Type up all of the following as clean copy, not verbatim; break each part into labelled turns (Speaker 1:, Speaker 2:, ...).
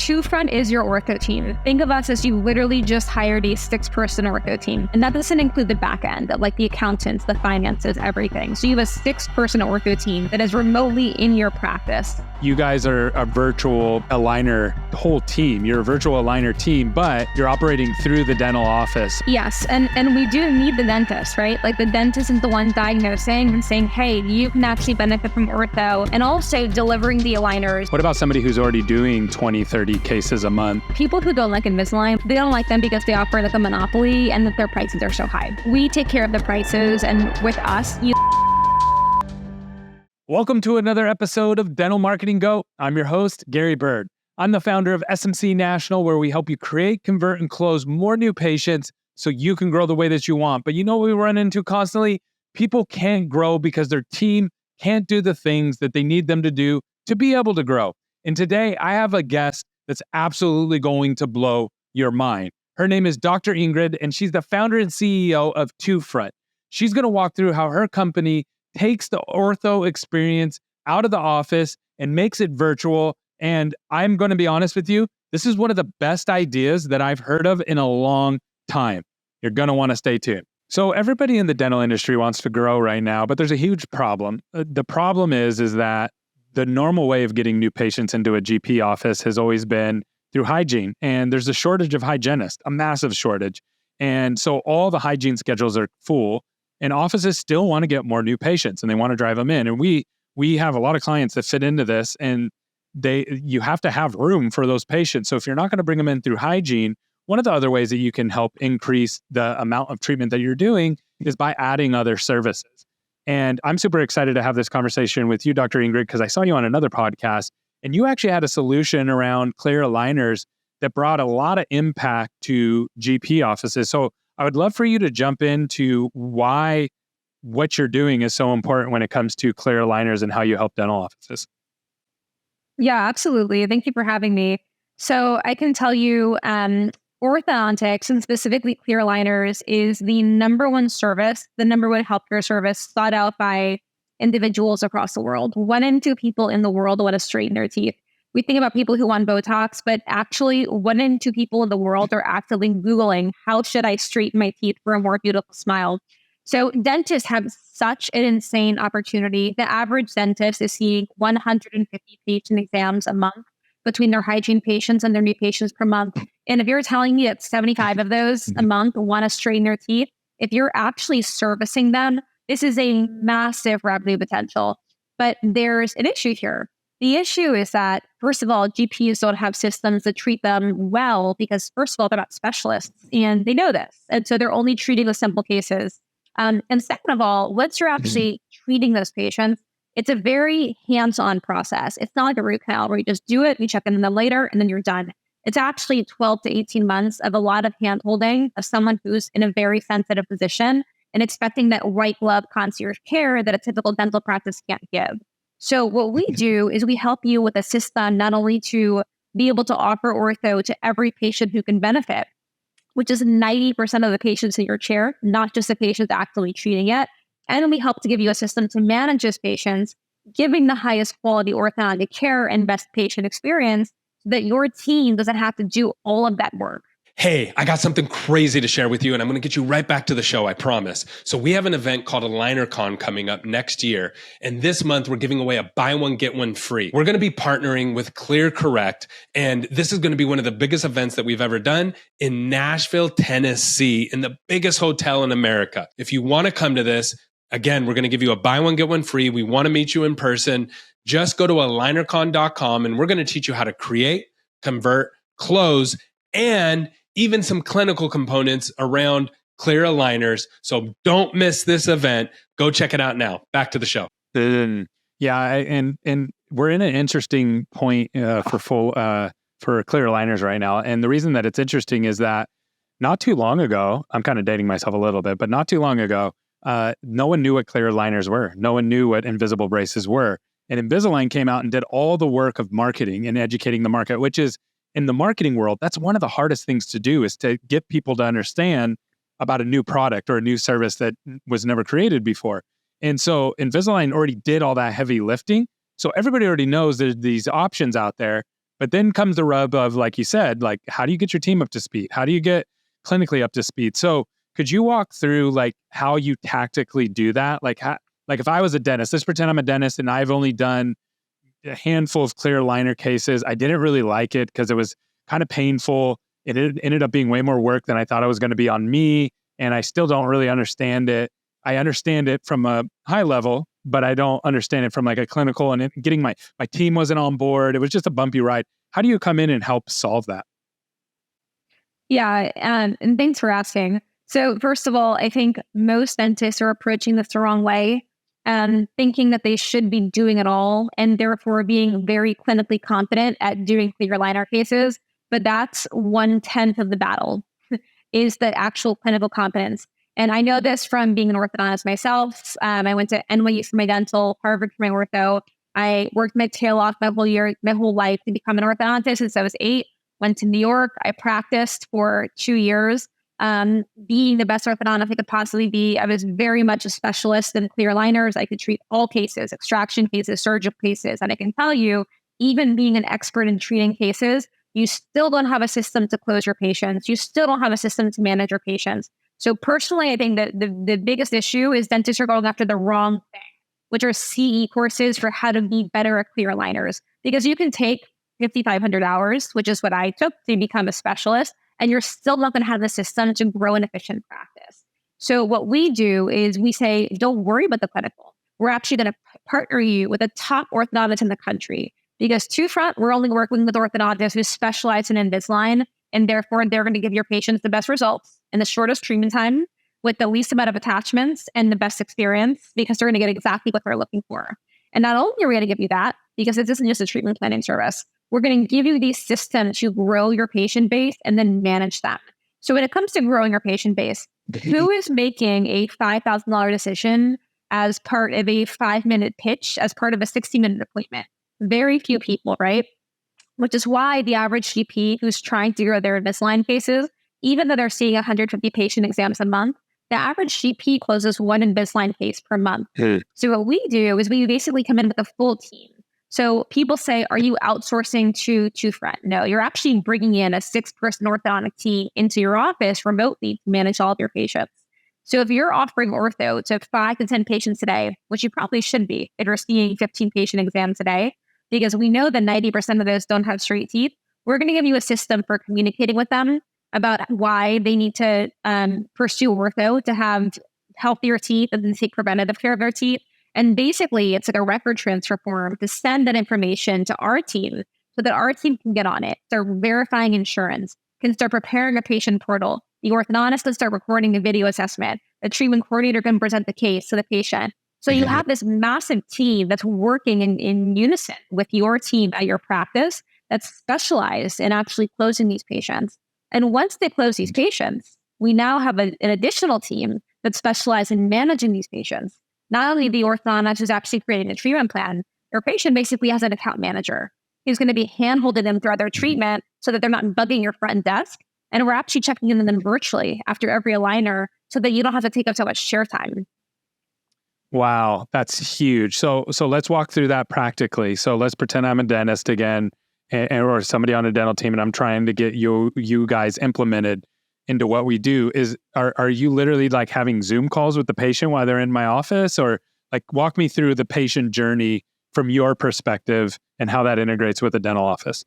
Speaker 1: TwoFront is your ortho team. Think of us as you literally just hired a 6-person ortho team. And that doesn't include the back end, like the accountants, the finances, everything. So you have a 6-person ortho team that is remotely in your practice.
Speaker 2: You guys are a virtual aligner whole team. You're a virtual aligner team, but you're operating through the dental office.
Speaker 1: Yes, and we do need the dentist, right? Like the dentist is the one diagnosing and saying, hey, you can actually benefit from ortho, and also delivering the aligners.
Speaker 2: What about somebody who's already doing 20, 30 cases a month?
Speaker 1: People who don't like Invisalign, they don't like them because they offer like a monopoly and that their prices are so high. We take care of the prices, and with us,
Speaker 2: Welcome to another episode of Dental Marketing Go. I'm your host, Gary Bird. I'm the founder of SMC National, where we help you create, convert, and close more new patients so you can grow the way that you want. But you know what we run into constantly? People can't grow because their team can't do the things that they need them to do to be able to grow. And today, I have a guest that's absolutely going to blow your mind. Her name is Dr. Ingrid, and she's the founder and CEO of TwoFront. She's going to walk through how her company takes the ortho experience out of the office and makes it virtual. And I'm going to be honest with you, this is one of the best ideas that I've heard of in a long time. You're going to want to stay tuned. So everybody in the dental industry wants to grow right now, but there's a huge problem. The problem is that the normal way of getting new patients into a GP office has always been through hygiene. And there's a shortage of hygienists, a massive shortage. And so all the hygiene schedules are full. And offices still want to get more new patients and they want to drive them in. And we have a lot of clients that fit into this, and you have to have room for those patients. So if you're not going to bring them in through hygiene, one of the other ways that you can help increase the amount of treatment that you're doing is by adding other services. And I'm super excited to have this conversation with you, Dr. Ingrid, because I saw you on another podcast and you actually had a solution around clear aligners that brought a lot of impact to GP offices. So I would love for you to jump into why what you're doing is so important when it comes to clear aligners and how you help dental offices.
Speaker 1: Yeah, absolutely. Thank you for having me. So I can tell you, orthodontics and specifically clear aligners is the number one service, the number one healthcare service sought out by individuals across the world. 1 in 2 people in the world want to straighten their teeth. We think about people who want Botox, but actually 1 in 2 people in the world are actively Googling, how should I straighten my teeth for a more beautiful smile? So dentists have such an insane opportunity. The average dentist is seeing 150 patient exams a month between their hygiene patients and their new patients per month. And if you're telling me that 75 of those a month want to straighten their teeth, if you're actually servicing them, this is a massive revenue potential. But there's an issue here. The issue is that, first of all, GPs don't have systems that treat them well because, first of all, they're not specialists and they know this. And so they're only treating the simple cases. And second of all, once you're actually treating those patients, it's a very hands-on process. It's not like a root canal where you just do it, you check in on them later, and then you're done. It's actually 12 to 18 months of a lot of hand-holding of someone who's in a very sensitive position and expecting that white glove concierge care that a typical dental practice can't give. So what we do is we help you with a system not only to be able to offer ortho to every patient who can benefit, which is 90% of the patients in your chair, not just the patients actually treating it. And we help to give you a system to manage those patients, giving the highest quality orthodontic care and best patient experience so that your team doesn't have to do all of that work.
Speaker 3: Hey, I got something crazy to share with you, and I'm going to get you right back to the show, I promise. So we have an event called AlignerCon coming up next year, and this month we're giving away a buy one, get one free. We're going to be partnering with ClearCorrect, and this is going to be one of the biggest events that we've ever done in Nashville, Tennessee, in the biggest hotel in America. If you want to come to this, again, we're going to give you a buy one, get one free. We want to meet you in person. Just go to alignercon.com, and we're going to teach you how to create, convert, close, and even some clinical components around clear aligners. So don't miss this event. Go check it out now. Back to the show.
Speaker 2: Yeah, and we're in an interesting point for clear aligners right now. And the reason that it's interesting is that not too long ago, I'm kind of dating myself a little bit, but not too long ago, no one knew what clear aligners were. No one knew what invisible braces were. And Invisalign came out and did all the work of marketing and educating the market, which is, in the marketing world, that's one of the hardest things to do, is to get people to understand about a new product or a new service that was never created before. And so Invisalign already did all that heavy lifting. So everybody already knows there's these options out there. But then comes the rub of, like you said, like, how do you get your team up to speed? How do you get clinically up to speed? So could you walk through like how you tactically do that? Like, like if I was a dentist, let's pretend I'm a dentist and I've only done a handful of clear aligner cases. I didn't really like it because it was kind of painful. It ended up being way more work than I thought it was going to be on me. And I still don't really understand it. I understand it from a high level, but I don't understand it from like a clinical, and getting my team wasn't on board. It was just a bumpy ride. How do you come in and help solve that?
Speaker 1: Yeah, and thanks for asking. So first of all, I think most dentists are approaching this the wrong way, thinking that they should be doing it all and therefore being very clinically confident at doing clear aligner cases. But that's 1/10 of the battle is the actual clinical competence. And I know this from being an orthodontist myself. I went to NYU for my dental, Harvard for my ortho. I worked my tail off my whole life to become an orthodontist since I was 8. Went to New York. I practiced for 2 years, being the best orthodontist I could possibly be. I was very much a specialist in clear aligners. I could treat all cases, extraction cases, surgical cases. And I can tell you, even being an expert in treating cases, you still don't have a system to close your patients. You still don't have a system to manage your patients. So personally, I think that the biggest issue is dentists are going after the wrong thing, which are CE courses for how to be better at clear aligners. Because you can take 5,500 hours, which is what I took to become a specialist, and you're still not going to have the system to grow an efficient practice. So what we do is we say, don't worry about the clinical. We're actually going to partner you with a top orthodontist in the country. Because to front, we're only working with orthodontists who specialize in Invisalign, and therefore they're going to give your patients the best results in the shortest treatment time with the least amount of attachments and the best experience, because they're going to get exactly what they're looking for. And not only are we going to give you that, because this isn't just a treatment planning service, we're going to give you these systems to grow your patient base and then manage them. So when it comes to growing your patient base, who is making a $5,000 decision as part of a 5-minute pitch, as part of a 60-minute appointment? Very few people, right? Which is why the average GP who's trying to grow their Invisalign cases, even though they're seeing 150 patient exams a month, the average GP closes one Invisalign case per month. So what we do is we basically come in with a full team. So people say, are you outsourcing to front? No, you're actually bringing in a 6-person orthodontic team into your office remotely to manage all of your patients. So if you're offering ortho to 5 to 10 patients a day, which you probably should be if you're seeing 15 patient exams a day, because we know that 90% of those don't have straight teeth, we're going to give you a system for communicating with them about why they need to pursue ortho to have healthier teeth and then take preventative care of their teeth. And basically, it's like a record transfer form to send that information to our team so that our team can get on it. They're verifying insurance, can start preparing a patient portal. The orthodontist can start recording the video assessment. The treatment coordinator can present the case to the patient. So you have this massive team that's working in unison with your team at your practice that's specialized in actually closing these patients. And once they close these patients, we now have an additional team that specializes in managing these patients. Not only the orthodontist who's actually creating a treatment plan, your patient basically has an account manager who's going to be hand-holding them throughout their treatment so that they're not bugging your front desk. And we're actually checking in on them virtually after every aligner so that you don't have to take up so much chair time.
Speaker 2: Wow, that's huge. So let's walk through that practically. So let's pretend I'm a dentist again, or somebody on a dental team, and I'm trying to get you guys implemented into what we do. Are you literally like having Zoom calls with the patient while they're in my office, or like walk me through the patient journey from your perspective and how that integrates with the dental office?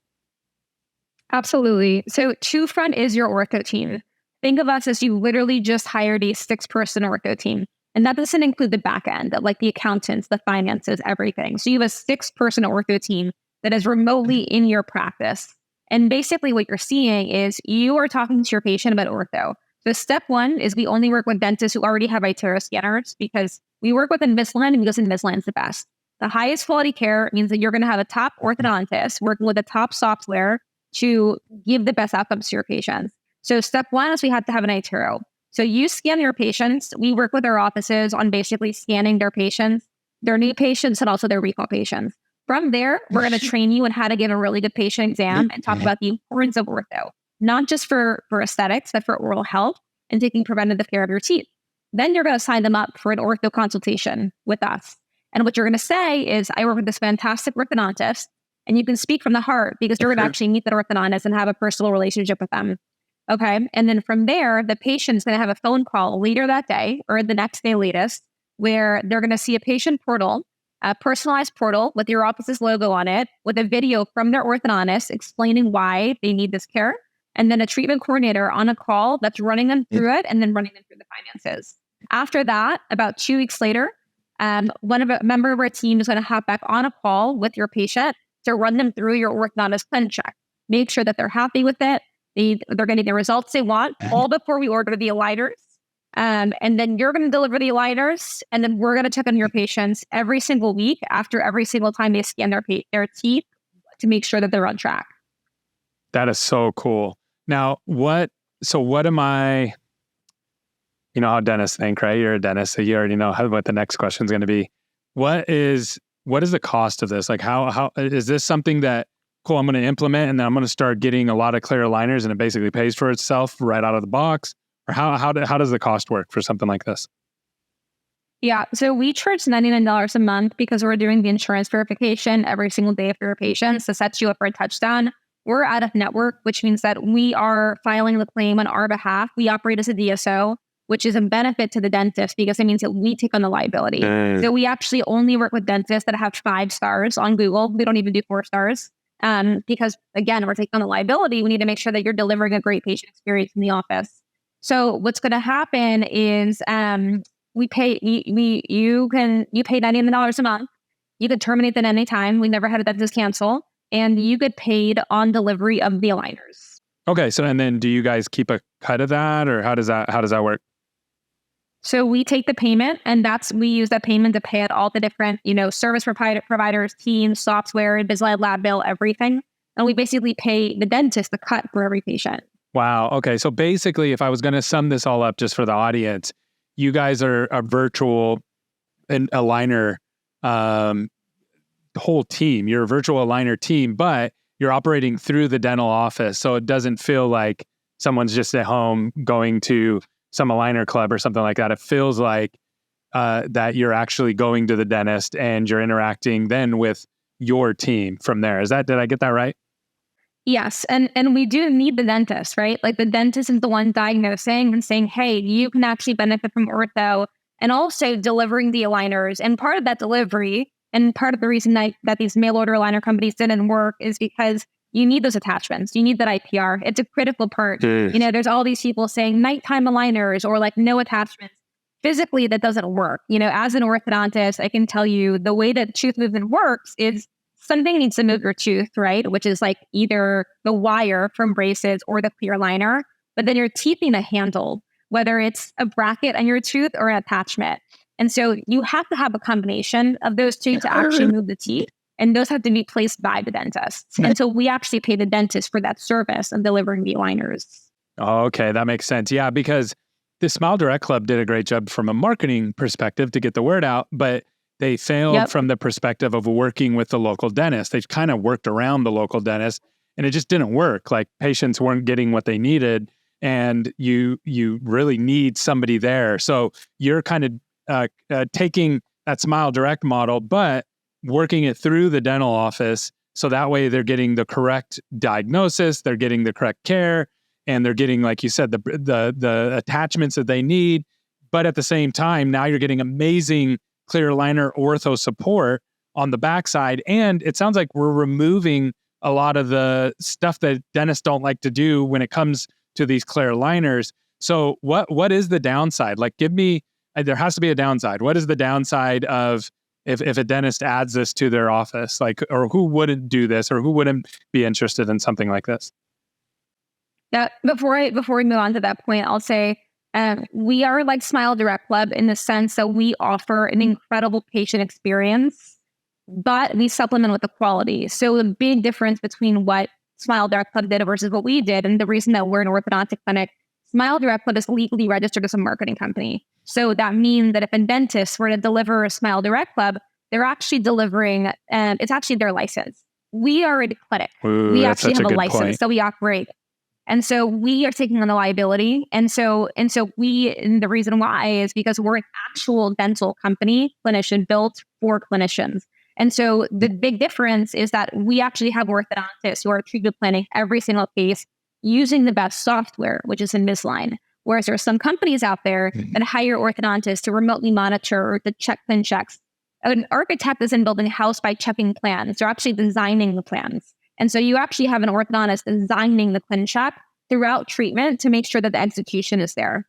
Speaker 1: Absolutely. So 2Front is your ortho team. Think of us as you literally just hired a 6-person ortho team. And that doesn't include the back end, like the accountants, the finances, everything. So you have a 6-person ortho team that is remotely in your practice. And basically what you're seeing is you are talking to your patient about ortho. So step 1 is we only work with dentists who already have iTero scanners, because we work with Invisalign because Invisalign is the best. The highest quality care means that you're going to have a top orthodontist working with the top software to give the best outcomes to your patients. So step 1 is we have to have an iTero. So you scan your patients. We work with our offices on basically scanning their patients, their new patients, and also their recall patients. From there, we're going to train you on how to give a really good patient exam and talk about the importance of ortho, not just for aesthetics, but for oral health and taking preventative care of your teeth. Then you're going to sign them up for an ortho consultation with us. And what you're going to say is, I work with this fantastic orthodontist, And you can speak from the heart because you're going to actually meet the orthodontist and have a personal relationship with them. Okay. And then from there, the patient's going to have a phone call later that day or the next day latest, where they're going to see a patient portal, a personalized portal with your office's logo on it, with a video from their orthodontist explaining why they need this care. And then a treatment coordinator on a call that's running them through it and then running them through the finances. After that, about 2 weeks later, a member of our team is going to hop back on a call with your patient to run them through your orthodontist clinic check. Make sure that they're happy with it. They're getting the results they want, all before we order the aligners. And then you're going to deliver the aligners, and then we're going to check on your patients every single week after every single time they scan their teeth to make sure that they're on track.
Speaker 2: That is so cool. Now, what am I, you know how dentists think, right? You're a dentist, so you already know what the next question is going to be. What is the cost of this? Like how is this something that, cool, I'm going to implement and then I'm going to start getting a lot of clear aligners and it basically pays for itself right out of the box? Or how does the cost work for something like this?
Speaker 1: Yeah, so we charge $99 a month because we're doing the insurance verification every single day for your patients to set you up for a touchdown. We're out of network, which means that we are filing the claim on our behalf. We operate as a DSO, which is a benefit to the dentist because it means that we take on the liability. So we actually only work with dentists that have 5 stars on Google. We don't even do 4 stars. Because again, we're taking on the liability. We need to make sure that you're delivering a great patient experience in the office. So what's going to happen is you pay $99 a month. You could terminate that any time. We never had a dentist cancel, and you get paid on delivery of the aligners.
Speaker 2: Okay, so and then do you guys keep a cut of that, or how does that work?
Speaker 1: So we take the payment, and we use that payment to pay out all the different, service providers, teams, software, Invisalign lab bill, everything. And we basically pay the dentist the cut for every patient.
Speaker 2: Wow. Okay. So basically, if I was going to sum this all up just for the audience, you guys are a virtual and aligner whole team. You're a virtual aligner team, but you're operating through the dental office. So it doesn't feel like someone's just at home going to some aligner club or something like that. It feels like that you're actually going to the dentist and you're interacting then with your team from there. Did I get that right?
Speaker 1: Yes. And we do need the dentist, right? Like the dentist is the one diagnosing and saying, hey, you can actually benefit from ortho, and also delivering the aligners. And part of that delivery, and part of the reason that these mail order aligner companies didn't work, is because you need those attachments. You need that IPR. It's a critical part. There's all these people saying nighttime aligners or like no attachments. Physically, that doesn't work. As an orthodontist, I can tell you the way that tooth movement works is something needs to move your tooth, right? Which is like either the wire from braces or the clear aligner, but then your teeth need a handle, whether it's a bracket on your tooth or an attachment. And so you have to have a combination of those two to actually move the teeth. And those have to be placed by the dentist. And so we actually pay the dentist for that service of delivering the aligners.
Speaker 2: Oh, okay, that makes sense. Yeah, because the Smile Direct Club did a great job from a marketing perspective to get the word out, but they failed from the perspective of working with the local dentist. They kind of worked around the local dentist, and it just didn't work. Like patients weren't getting what they needed, and you really need somebody there. So you're kind of taking that Smile Direct model, but working it through the dental office. So that way they're getting the correct diagnosis, they're getting the correct care, and they're getting, like you said, the attachments that they need. But at the same time, now you're getting amazing clear aligner ortho support on the backside. And it sounds like we're removing a lot of the stuff that dentists don't like to do when it comes to these clear aligners. So what is the downside? Like, give me, there has to be a downside. What is the downside of if a dentist adds this to their office, like, or who wouldn't do this, or who wouldn't be interested in something like this?
Speaker 1: Yeah. Before we move on to that point, I'll say we are like Smile Direct Club in the sense that we offer an incredible patient experience, but we supplement with the quality. So the big difference between what Smile Direct Club did versus what we did, and the reason that we're an orthodontic clinic, Smile Direct Club is legally registered as a marketing company. So that means that if a dentist were to deliver a Smile Direct Club, they're actually delivering, it's actually their license. We are a clinic.
Speaker 2: Ooh,
Speaker 1: we actually have a license,
Speaker 2: point.
Speaker 1: so we operate. And so we are taking on the liability. And the reason why is because we're an actual dental company, clinician built for clinicians. And so the big difference is that we actually have orthodontists who are treatment planning every single case using the best software, which is Invisalign. Whereas there are some companies out there that hire orthodontists to remotely monitor or to check plan checks. An architect isn't building a house by checking plans. They're actually designing the plans. And so you actually have an orthodontist designing the plan check throughout treatment to make sure that the execution is there.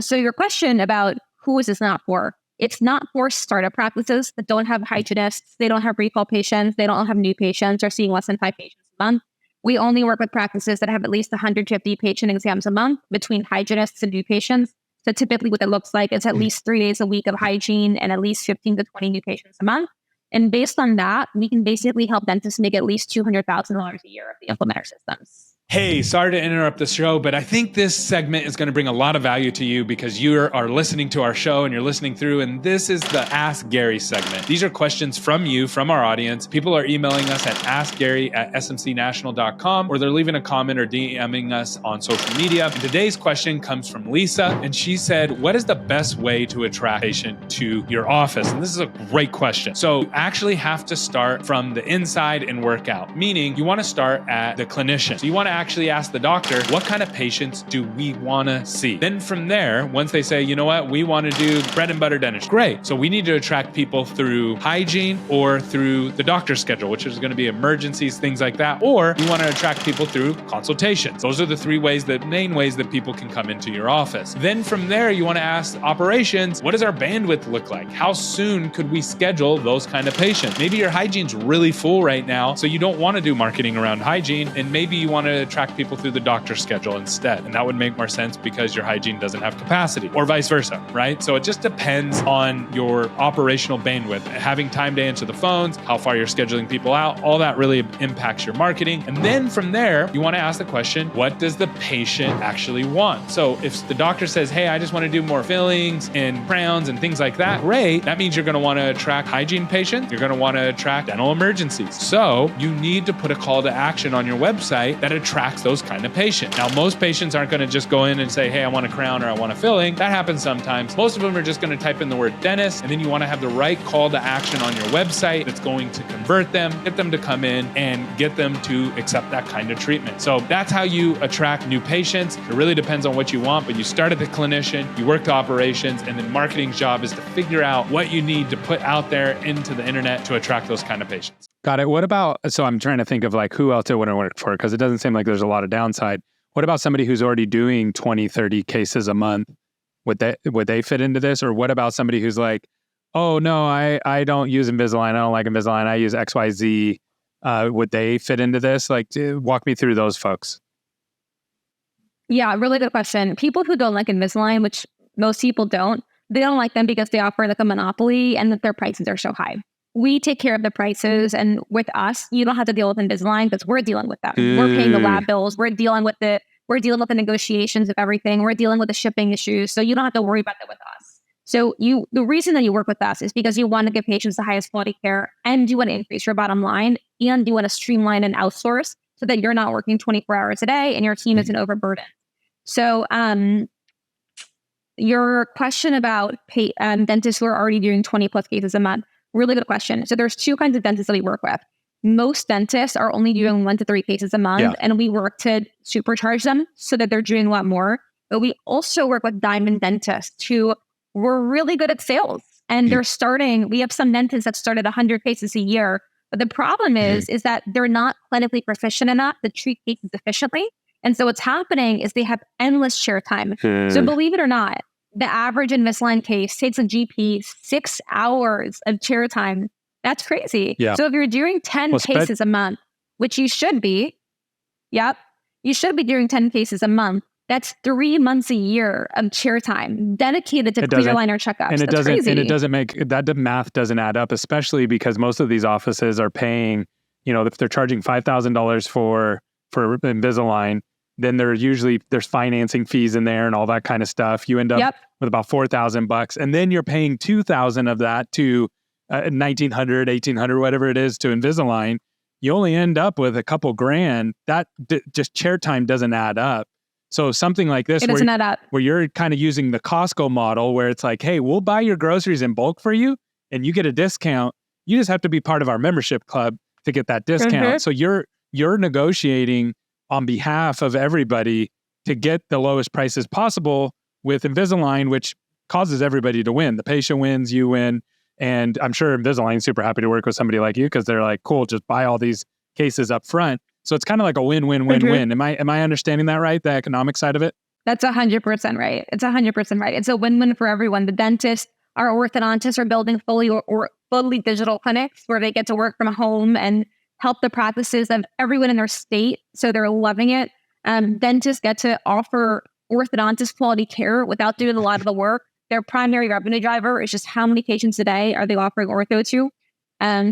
Speaker 1: So your question about who is this not for? It's not for startup practices that don't have hygienists, they don't have recall patients, they don't have new patients, or seeing less than 5 patients a month. We only work with practices that have at least 150 patient exams a month between hygienists and new patients. So typically what it looks like is at least 3 days a week of hygiene and at least 15 to 20 new patients a month. And based on that, we can basically help dentists make at least $200,000 a year if they implement our systems.
Speaker 2: Hey, sorry to interrupt the show, but I think this segment is going to bring a lot of value to you because you are listening to our show and you're listening through, and this is the Ask Gary segment. These are questions from you, from our audience. People are emailing us at askgary@smcnational.com, or they're leaving a comment or DMing us on social media. And today's question comes from Lisa, and she said, what is the best way to attract a patient to your office? And this is a great question. So you actually have to start from the inside and work out, meaning you want to start at the clinician. So you want to actually ask the doctor, what kind of patients do we want to see? Then from there, once they say, you know what, we want to do bread and butter dentistry, great. So we need to attract people through hygiene or through the doctor's schedule, which is going to be emergencies, things like that. Or you want to attract people through consultations. Those are the main ways that people can come into your office. Then from there, you want to ask operations, what does our bandwidth look like? How soon could we schedule those kind of patients? Maybe your hygiene's really full right now, so you don't want to do marketing around hygiene, and maybe you want to attract people through the doctor's schedule instead. And that would make more sense because your hygiene doesn't have capacity, or vice versa, right? So it just depends on your operational bandwidth, having time to answer the phones, how far you're scheduling people out, all that really impacts your marketing. And then from there, you want to ask the question, what does the patient actually want? So if the doctor says, hey, I just want to do more fillings and crowns and things like that, great. That means you're going to want to attract hygiene patients. You're going to want to attract dental emergencies. So you need to put a call to action on your website that attracts those kind of patients. Now, most patients aren't going to just go in and say, hey, I want a crown or I want a filling. That happens sometimes. Most of them are just going to type in the word dentist, and then you want to have the right call to action on your website that's going to convert them, get them to come in, and get them to accept that kind of treatment. So that's how you attract new patients. It really depends on what you want, but you start at the clinician, you work to operations, and then marketing's job is to figure out what you need to put out there into the internet to attract those kind of patients. Got it. What about, so I'm trying to think of like who else it wouldn't work for, because it doesn't seem like there's a lot of downside. What about somebody who's already doing 20, 30 cases a month? Would they fit into this? Or what about somebody who's like, oh no, I don't use Invisalign. I don't like Invisalign. I use XYZ. Would they fit into this? Like, walk me through those folks.
Speaker 1: Yeah, really good question. People who don't like Invisalign, which most people don't, they don't like them because they offer like a monopoly and that their prices are so high. We take care of the prices, and with us, you don't have to deal with Invisalign because we're dealing with them. We're paying the lab bills. We're dealing with the negotiations of everything. We're dealing with the shipping issues. So you don't have to worry about that with us. So the reason that you work with us is because you want to give patients the highest quality care, and you want to increase your bottom line, and you want to streamline and outsource so that you're not working 24 hours a day and your team isn't overburdened. So your question about dentists who are already doing 20 plus cases a month, really good question. So there's 2 kinds of dentists that we work with. Most dentists are only doing 1 to 3 cases a month, and we work to supercharge them so that they're doing a lot more. But we also work with diamond dentists who were really good at sales, and they're starting. We have some dentists that start at 100 cases a year, but the problem is that they're not clinically proficient enough to treat cases efficiently. And so what's happening is they have endless chair time. So believe it or not, the average Invisalign case takes a GP 6 hours of chair time. That's crazy. Yeah. So if you're doing 10 cases a month, which you should be, you should be doing 10 cases a month. That's 3 months a year of chair time dedicated to clear aligner checkups.
Speaker 2: And
Speaker 1: That's crazy.
Speaker 2: And it doesn't make that, the math doesn't add up, especially because most of these offices are paying, if they're charging $5,000 for Invisalign, then there's financing fees in there and all that kind of stuff. You end up with about $4,000, and then you're paying $2,000 of that to $1,900, $1,800, whatever it is, to Invisalign. You only end up with a couple grand. That just chair time doesn't add up. So something like this, where you're kind of using the Costco model, where it's like, hey, we'll buy your groceries in bulk for you, and you get a discount. You just have to be part of our membership club to get that discount. So you're negotiating on behalf of everybody to get the lowest prices possible with Invisalign, which causes everybody to win. The patient wins, you win. And I'm sure Invisalign's super happy to work with somebody like you because they're like, cool, just buy all these cases up front. So it's kind of like a win-win-win-win. Am I understanding that right? The economic side of it?
Speaker 1: That's 100% right. It's 100% right. It's a win-win for everyone. The dentists, our orthodontists are building fully digital clinics where they get to work from home and help the practices of everyone in their state. So they're loving it. Dentists get to offer orthodontist quality care without doing a lot of the work. Their primary revenue driver is just how many patients a day are they offering ortho to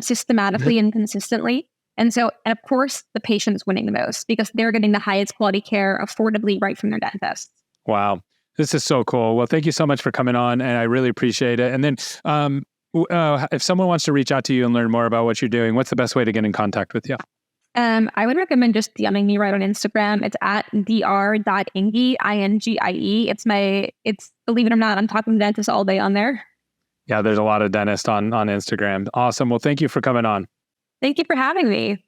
Speaker 1: systematically and consistently. And of course, the patient's winning the most because they're getting the highest quality care affordably right from their dentist.
Speaker 2: Wow. This is so cool. Well, thank you so much for coming on, and I really appreciate it. And then if someone wants to reach out to you and learn more about what you're doing, what's the best way to get in contact with you?
Speaker 1: I would recommend just DMing me right on Instagram. It's at dr.ingie, I-N-G-I-E. It's believe it or not, I'm talking to dentists all day on there.
Speaker 2: Yeah, there's a lot of dentists on Instagram. Awesome. Well, thank you for coming on.
Speaker 1: Thank you for having me.